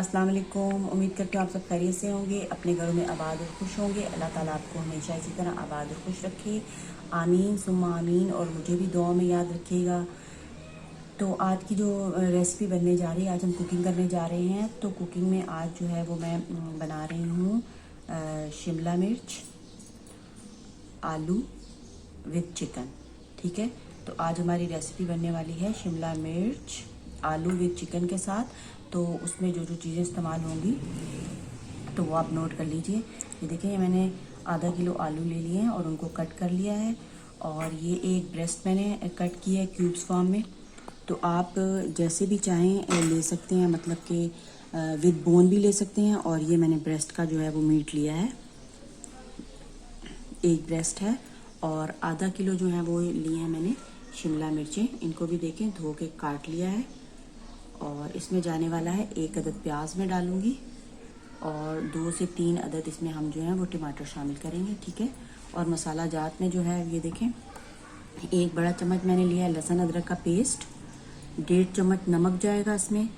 अस्सलाम वालेकुम। उम्मीद करती हूँ आप सब खैरियत से होंगे, अपने घरों में आबाद और खुश होंगे। अल्लाह ताला आपको हमेशा इसी तरह आबाद और खुश रखे, आमीन सुम्मा आमीन। और मुझे भी दुआ में याद रखिएगा। तो आज की जो रेसिपी बनने जा रही है, आज हम कुकिंग करने जा रहे हैं। तो कुकिंग में आज जो है वो मैं बना रही हूँ शिमला मिर्च आलू विद चिकन। ठीक है, तो आज हमारी रेसिपी बनने वाली है शिमला मिर्च आलू विद चिकन के साथ। तो उसमें जो जो चीज़ें इस्तेमाल होंगी तो वो आप नोट कर लीजिए। ये देखिए, मैंने आधा किलो आलू ले लिए हैं और उनको कट कर लिया है। और ये एक ब्रेस्ट मैंने कट किया है क्यूब्स फॉर्म में। तो आप जैसे भी चाहें ले सकते हैं, मतलब कि विद बोन भी ले सकते हैं। और ये मैंने ब्रेस्ट का जो है वो मीट लिया है, एक ब्रेस्ट है। और आधा किलो जो है वो लिए हैं मैंने शिमला मिर्चें, इनको भी देखें धो के काट लिया है। और इसमें जाने वाला है 1 अदद प्याज में डालूंगी और 2 से 3 अदद इसमें हम जो है वो टमाटर शामिल करेंगे। ठीक है, और मसाला जात में जो है ये देखें, 1 बड़ा चम्मच मैंने लिया है लहसुन अदरक का पेस्ट, 1.5 चम्मच नमक जाएगा इसमें,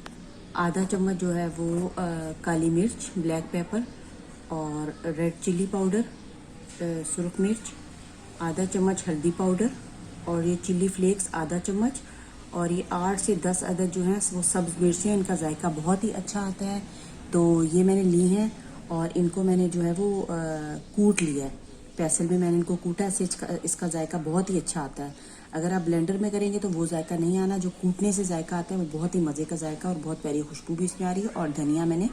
आधा चम्मच जो है वो काली मिर्च ब्लैक पेपर और रेड चिल्ली पाउडर सुरख मिर्च, आधा चम्मच हल्दी पाउडर और ये चिल्ली फ्लेक्स आधा चम्मच। और ये 8 से 10 अदद जो हैं वो सब्ज़ मिर्चें, इनका जायका बहुत ही अच्छा आता है। तो ये मैंने ली हैं और इनको मैंने जो है वो कूट लिया है, पेसल में मैंने इनको कूटा है। इसका जायका बहुत ही अच्छा आता है। अगर आप ब्लेंडर में करेंगे तो वो जायका नहीं आना, जो कूटने से जायका आता है वो बहुत ही मज़े का जायका और बहुत प्यारी खुशबू भी इसमें आ रही है। और धनिया मैंने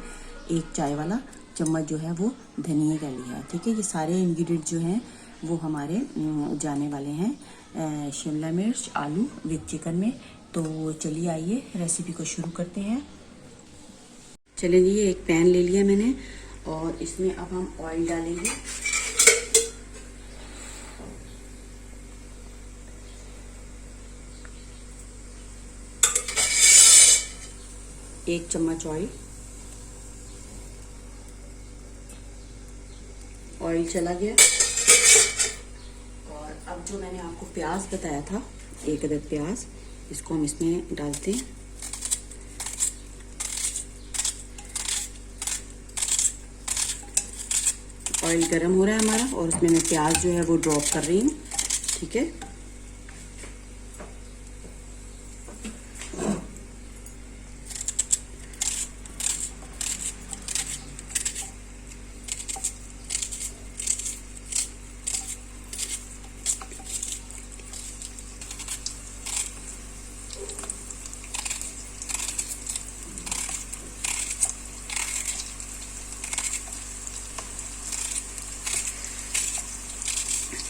1 चाय वाला चम्मच जो है वो धनिया का लिया है। ठीक है, ये सारे इंग्रेडिएंट जो हैं वो हमारे जाने वाले हैं शिमला मिर्च आलू विद चिकन में। तो चलिए आइए रेसिपी को शुरू करते हैं। चलिए जी, एक पैन ले लिया मैंने और इसमें अब हम ऑयल डालेंगे। एक चम्मच ऑयल चला गया। और अब जो मैंने आपको प्याज बताया था, 1 अदद प्याज, इसको हम इसमें डालते हैं। ऑयल गर्म हो रहा है हमारा और उसमें मैं प्याज जो है वो ड्रॉप कर रही हूँ। ठीक है,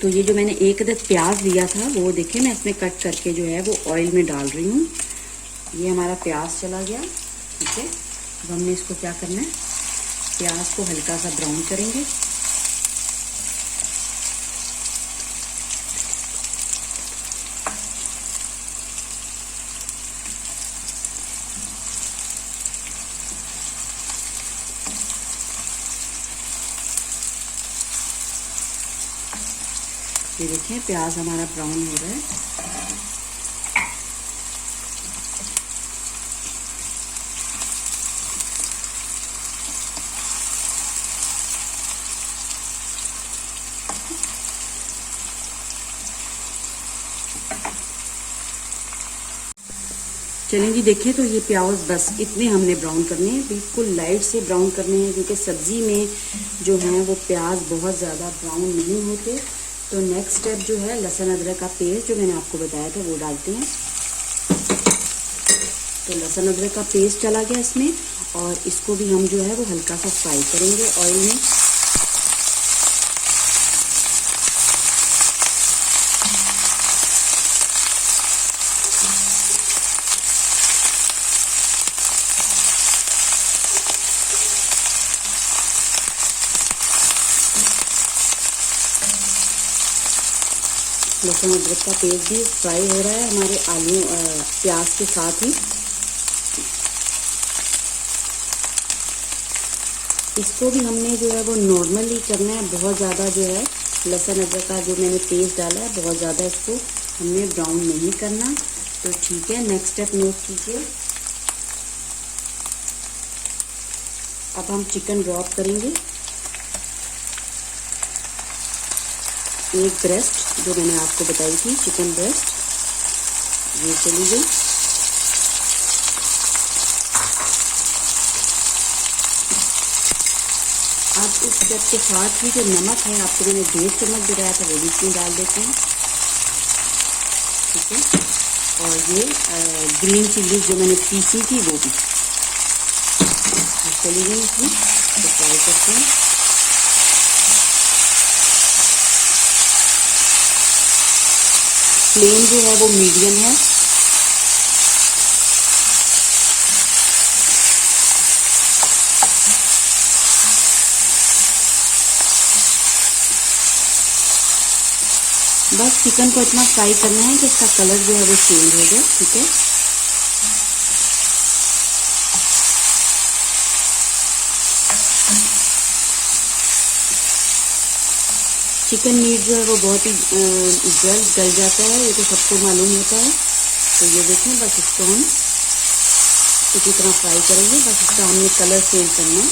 तो ये जो मैंने 1 अदद प्याज लिया था वो देखिए मैं इसमें कट करके जो है वो ऑयल में डाल रही हूँ। ये हमारा प्याज चला गया। ठीक है, अब हमने इसको क्या करना है, प्याज को हल्का सा ब्राउन करेंगे। ये देखिए प्याज हमारा ब्राउन हो रहा है। चलें जी, देखिए तो ये प्याज बस इतने हमने ब्राउन करने हैं, बिल्कुल लाइट से ब्राउन करने हैं, क्योंकि सब्जी में जो है वो प्याज बहुत ज़्यादा ब्राउन नहीं होते। तो नेक्स्ट स्टेप जो है लहसुन अदरक का पेस्ट जो मैंने आपको बताया था वो डालते हैं। तो लहसुन अदरक का पेस्ट चला गया इसमें और इसको भी हम जो है वो हल्का सा फ्राई करेंगे ऑयल में। लहसुन अदरक का पेस्ट भी फ्राई हो रहा है हमारे आलू प्याज के साथ ही। इसको भी हमने जो है वो नॉर्मली करना है, बहुत ज़्यादा जो है लहसुन अदरक का जो मैंने पेस्ट डाला है बहुत ज़्यादा इसको हमने ब्राउन नहीं करना। तो ठीक है, नेक्स्ट स्टेप नोट कीजिए। अब हम चिकन ड्रॉप करेंगे। एक ब्रेस्ट जो मैंने आपको बताई थी, चिकन ब्रेस्ट, ये चली गई। अब इस स्टेप के साथ ही जो नमक है, आपको मैंने 1.5 चम्मच बताया था, वो भी इसमें डाल देते हैं। ठीक है, और ये ग्रीन चिल्ली जो मैंने पीसी थी वो भी चली गई इसमें, तो फ्राई करते हैं। फ्लेम जो है वो मीडियम है। बस चिकन को इतना फ्राई करना है कि इसका कलर जो है वो चेंज हो जाए। ठीक है, चिकन मीट जो है वो बहुत ही जल्द गल जाता है, ये तो सबको मालूम होता है। तो ये देखें, बस इसको हम इसी तरह फ्राई करेंगे, बस इसका हमने कलर चेंज करना है।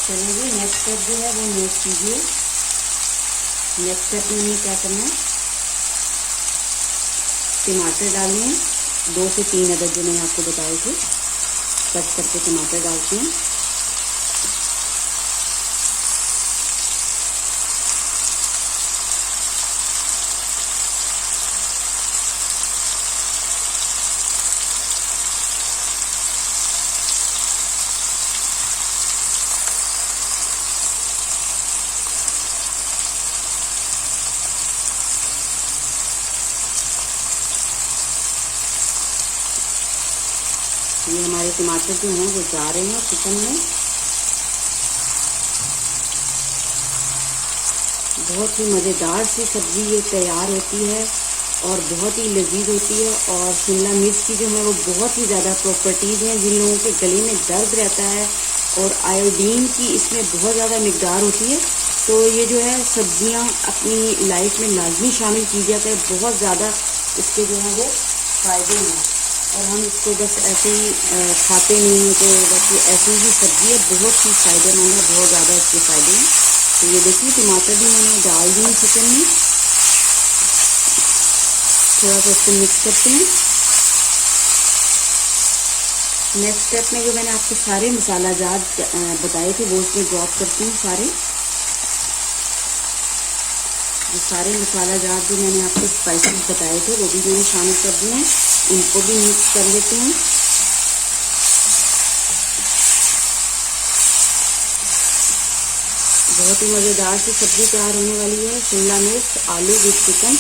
चलिए, नेक्स्ट स्टेप जो है वो नोट कीजिए। नेक्स्ट स्टेप में हमें क्या करना है, टमाटर डालने हैं, 2 से 3 अदद जो मैंने आपको बताए थे, कट करके टमाटर डालते हैं। ये हमारे टमाटर जो हैं वो जा रहे हैं चिकन में। बहुत ही मज़ेदार सी सब्ज़ी ये तैयार होती है और बहुत ही लजीज होती है। और शिमला मिर्च की जो है वो बहुत ही ज़्यादा प्रॉपर्टीज़ हैं। जिन लोगों के गले में दर्द रहता है और आयोडीन की इसमें बहुत ज़्यादा मिकदार होती है, तो ये जो है सब्ज़ियाँ अपनी लाइफ में लाजमी शामिल की जाती है। बहुत ज़्यादा इसके जो है वो फ़ायदे हैं और हम इसको बस ऐसे ही खाते नहीं हैं, तो बस ये ऐसी ही सब्ज़ी है, बहुत ही फ़ायदेमंद है, बहुत ज़्यादा इसके फ़ायदे हैं। तो ये देखिए, टमाटर भी मैंने डाल दिए चिकन में। थोड़ा सा इसको मिक्स करते हैं। नेक्स्ट स्टेप में जो मैंने आपको सारे मसाला जात बताए थे वो इसमें ड्रॉप करती हूँ। सारे मसाला जात जो मैंने आपको स्पाइसेस बताए थे वो भी मैंने शामिल कर दिए हैं, इनको भी मिक्स कर लेते हैं। बहुत ही मज़ेदार सी सब्ज़ी तैयार होने वाली है, शिमला मिर्च आलू विद चिकन।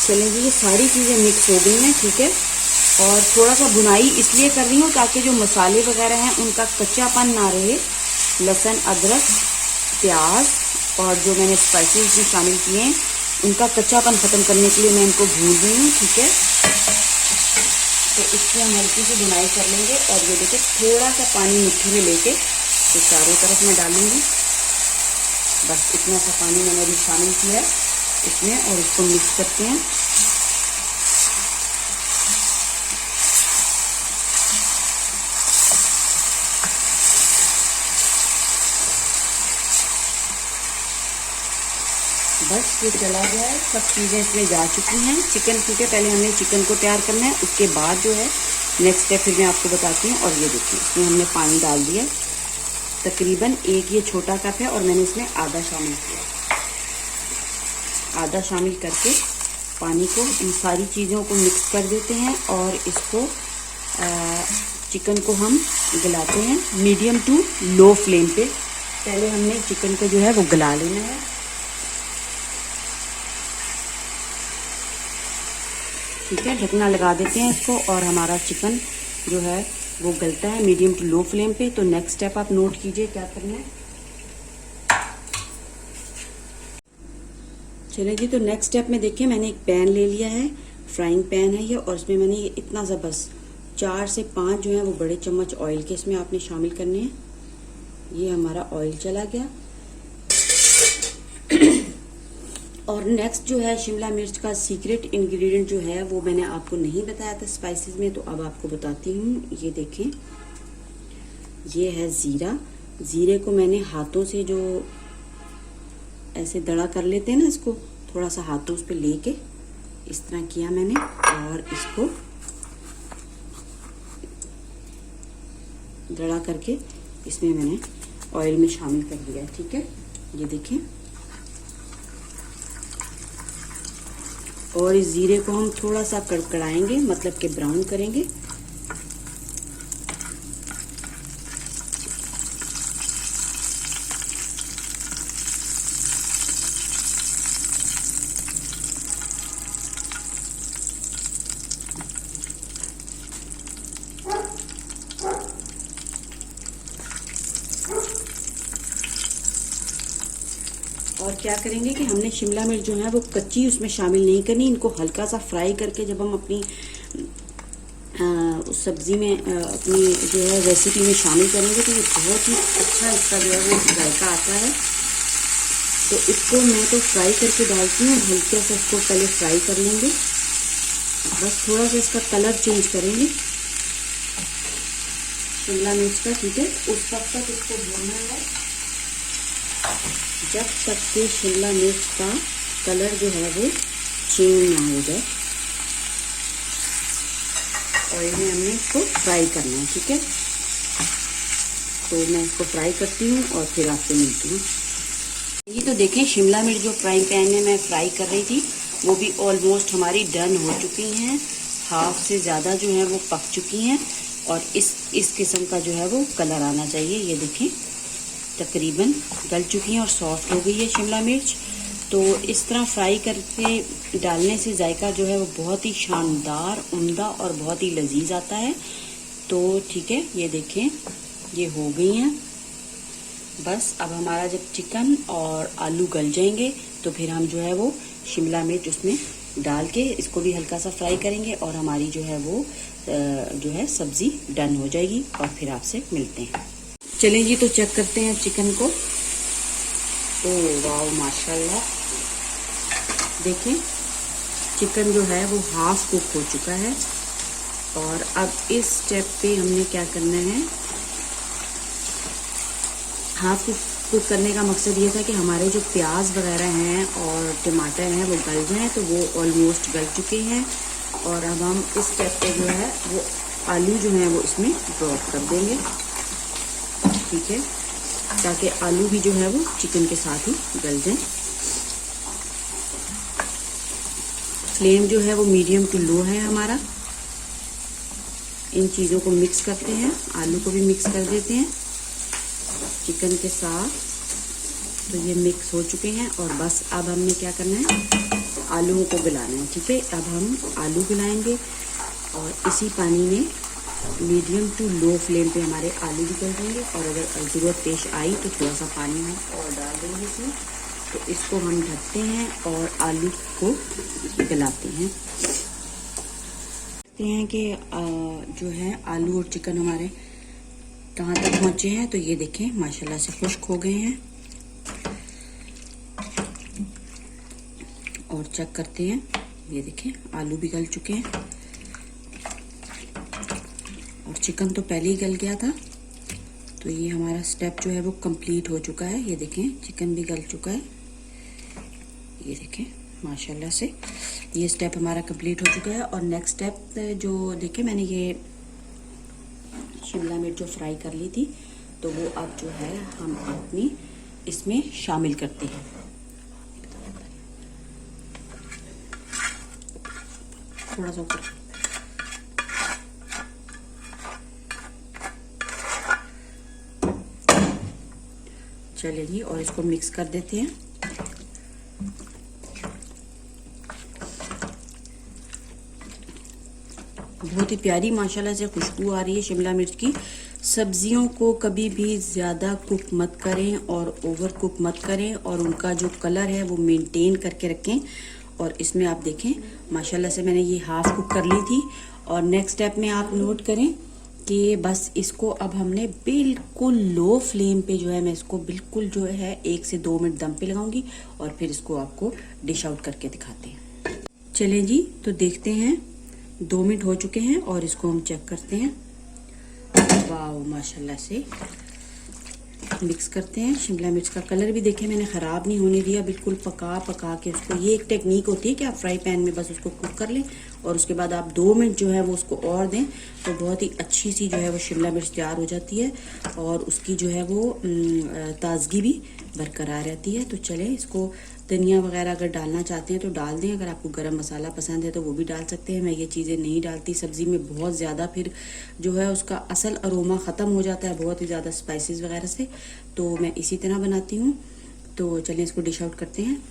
चलें जी, ये सारी चीज़ें मिक्स हो गई हैं। ठीक है, और थोड़ा सा भुनाई इसलिए कर रही हूँ ताकि जो मसाले वगैरह हैं उनका कच्चापन ना रहे। लहसुन, अदरक, प्याज और जो मैंने स्पाइसेस इसमें शामिल किए हैं उनका कच्चापन ख़त्म करने के लिए मैं इनको भून रही हूँ। ठीक है, तो इसकी हम हल्की सी भुनाई कर लेंगे। और ये देखिए, थोड़ा सा पानी मिट्टी में लेके तो चारों तरफ मैं डालूंगी। बस इतना सा पानी मैंने अभी शामिल किया है इसमें और इसको मिक्स करते हैं। बस ये चला गया है, सब चीज़ें इसमें जा चुकी हैं। चिकन, क्योंकि पहले हमने चिकन को तैयार करना है, उसके बाद जो है नेक्स्ट स्टेप फिर मैं आपको बताती हूँ। और ये देखिए, इसमें हमने पानी डाल दिया, तकरीबन एक ये छोटा कप है और मैंने इसमें आधा शामिल किया। आधा शामिल करके पानी को, इन सारी चीज़ों को मिक्स कर देते हैं और इसको चिकन को हम गलाते हैं मीडियम टू लो फ्लेम पे। पहले हमने चिकन को जो है वो गला लेना है। ठीक है, ढकना लगा देते हैं इसको और हमारा चिकन जो है वो गलता है मीडियम टू लो फ्लेम पे। तो नेक्स्ट स्टेप आप नोट कीजिए क्या करना है। चलिए जी, तो नेक्स्ट स्टेप में देखिए मैंने एक पैन ले लिया है, फ्राइंग पैन है ये, और इसमें मैंने ये इतना सा बस 4 से 5 जो है वो बड़े चम्मच ऑयल के इसमें आपने शामिल करने हैं। ये हमारा ऑयल चला गया। और नेक्स्ट जो है शिमला मिर्च का सीक्रेट इंग्रेडिएंट जो है वो मैंने आपको नहीं बताया था स्पाइसेस में, तो अब आपको बताती हूँ। ये देखें, ये है ज़ीरा। ज़ीरे को मैंने हाथों से जो ऐसे दड़ा कर लेते हैं ना, इसको थोड़ा सा हाथों पे लेके इस तरह किया मैंने, और इसको दड़ा करके इसमें मैंने ऑयल में शामिल कर दिया है। ठीक है, ये देखें। और इस जीरे को हम थोड़ा सा कड़कड़ाएंगे, मतलब कि ब्राउन करेंगे। और क्या करेंगे कि हमने शिमला मिर्च जो है वो कच्ची उसमें शामिल नहीं करनी, इनको हल्का सा फ्राई करके जब हम अपनी उस सब्ज़ी में अपनी जो है रेसिपी में शामिल करेंगे तो ये बहुत ही अच्छा इसका जो है वो जायका आता है। तो इसको मैं तो फ्राई करके डालती हूँ, हल्के से इसको पहले फ्राई कर लेंगे, बस थोड़ा सा इसका कलर चेंज करेंगे शिमला मिर्च का। ठीक है, उस वक्त तक इसको भूनना है जब तक कि शिमला मिर्च का कलर जो है वो चेंज ना हो जाए। ऑयल में हमने इसको फ्राई करना है। ठीक है, तो मैं इसको फ्राई करती हूँ और फिर आपसे मिलती हूँ। ये तो देखें, शिमला मिर्च जो फ्राइंग पैन में मैं फ्राई कर रही थी वो भी ऑलमोस्ट हमारी डन हो चुकी हैं, हाफ से ज़्यादा जो है वो पक चुकी हैं, और इस किस्म का जो है वो कलर आना चाहिए। ये देखें, तकरीबन गल चुकी हैं और सॉफ्ट हो गई है शिमला मिर्च। तो इस तरह फ्राई करके डालने से जायका जो है वो बहुत ही शानदार, उम्दा और बहुत ही लजीज आता है। तो ठीक है, ये देखें, ये हो गई हैं। बस अब हमारा जब चिकन और आलू गल जाएंगे तो फिर हम जो है वो शिमला मिर्च उसमें डाल के इसको भी हल्का सा फ्राई करेंगे, और हमारी जो है वो जो है सब्ज़ी डन हो जाएगी, और फिर आपसे मिलते हैं। चलें जी, तो चेक करते हैं चिकन को। ओह वाह, माशाल्लाह, देखें चिकन जो है वो हाफ कुक हो चुका है। और अब इस स्टेप पे हमने क्या करना है, हाफ कुक करने का मकसद ये था कि हमारे जो प्याज वगैरह हैं और टमाटर हैं वो गल जाएं। तो वो ऑलमोस्ट गल चुके हैं, और अब हम इस स्टेप पे जो है वो आलू जो है वो इसमें ड्रॉप कर देंगे। ठीक है, ताकि आलू भी जो है वो चिकन के साथ ही गल जाए। फ्लेम जो है वो मीडियम टू लो है हमारा। इन चीज़ों को मिक्स करते हैं, आलू को भी मिक्स कर देते हैं चिकन के साथ। तो ये मिक्स हो चुके हैं, और बस अब हमने क्या करना है, आलूओं को गलाना है। ठीक है, अब हम आलू गलाएंगे, और इसी पानी में मीडियम टू लो फ्लेम पे हमारे आलू भी गल जाएंगे। और अगर ज़रूरत पेश आई तो थोड़ा सा पानी हम और डाल देंगे इसमें। तो इसको हम ढकते हैं और आलू को गलाते हैं। देखते हैं कि जो है आलू और चिकन हमारे कहाँ तक पहुँचे हैं। तो ये देखें, माशाल्लाह से खुश्क हो गए हैं। और चेक करते हैं, ये देखें आलू भी गल चुके हैं, और चिकन तो पहले ही गल गया था। तो ये हमारा स्टेप जो है वो कंप्लीट हो चुका है। ये देखें, चिकन भी गल चुका है। ये देखें, माशाल्लाह से ये स्टेप हमारा कंप्लीट हो चुका है। और नेक्स्ट स्टेप जो देखें, मैंने ये शिमला मिर्च जो फ्राई कर ली थी, तो वो अब जो है हम अपनी इसमें शामिल करते हैं। थोड़ा सा ऊपर, चलिए जी, और इसको मिक्स कर देते हैं। बहुत ही प्यारी माशाल्लाह से खुशबू आ रही है शिमला मिर्च की। सब्जियों को कभी भी ज़्यादा कुक मत करें और ओवर कुक मत करें, और उनका जो कलर है वो मेंटेन करके रखें। और इसमें आप देखें माशाल्लाह से मैंने ये हाफ कुक कर ली थी। और नेक्स्ट स्टेप में आप नोट करें कि बस इसको अब हमने बिल्कुल लो फ्लेम पे जो है, मैं इसको बिल्कुल जो है 1 से 2 मिनट दम पे लगाऊंगी और फिर इसको आपको डिश आउट करके दिखाते हैं। चलें जी, तो देखते हैं 2 मिनट हो चुके हैं और इसको हम चेक करते हैं। वाह माशाल्लाह से मिक्स करते हैं। शिमला मिर्च का कलर भी देखें मैंने ख़राब नहीं होने दिया, बिल्कुल पका के उसको। ये एक टेक्निक होती है कि आप फ्राई पैन में बस उसको कुक कर लें और उसके बाद आप 2 मिनट जो है वो उसको और दें, तो बहुत ही अच्छी सी जो है वो शिमला मिर्च तैयार हो जाती है और उसकी जो है वो ताजगी भी बरकरार रहती है। तो चलें, इसको धनिया वगैरह अगर डालना चाहते हैं तो डाल दें, अगर आपको गरम मसाला पसंद है तो वो भी डाल सकते हैं। मैं ये चीज़ें नहीं डालती सब्ज़ी में, बहुत ज़्यादा फिर जो है उसका असल अरोमा ख़त्म हो जाता है बहुत ही ज़्यादा स्पाइसेस वगैरह से, तो मैं इसी तरह बनाती हूँ। तो चलिए इसको डिश आउट करते हैं।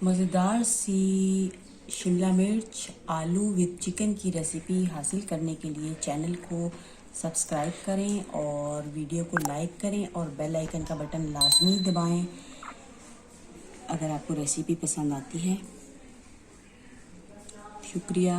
मज़ेदार सी शिमला मिर्च आलू विद चिकन की रेसिपी हासिल करने के लिए चैनल को सब्सक्राइब करें और वीडियो को लाइक करें और बेल आइकन का बटन लाजमी दबाएं अगर आपको रेसिपी पसंद आती है। शुक्रिया।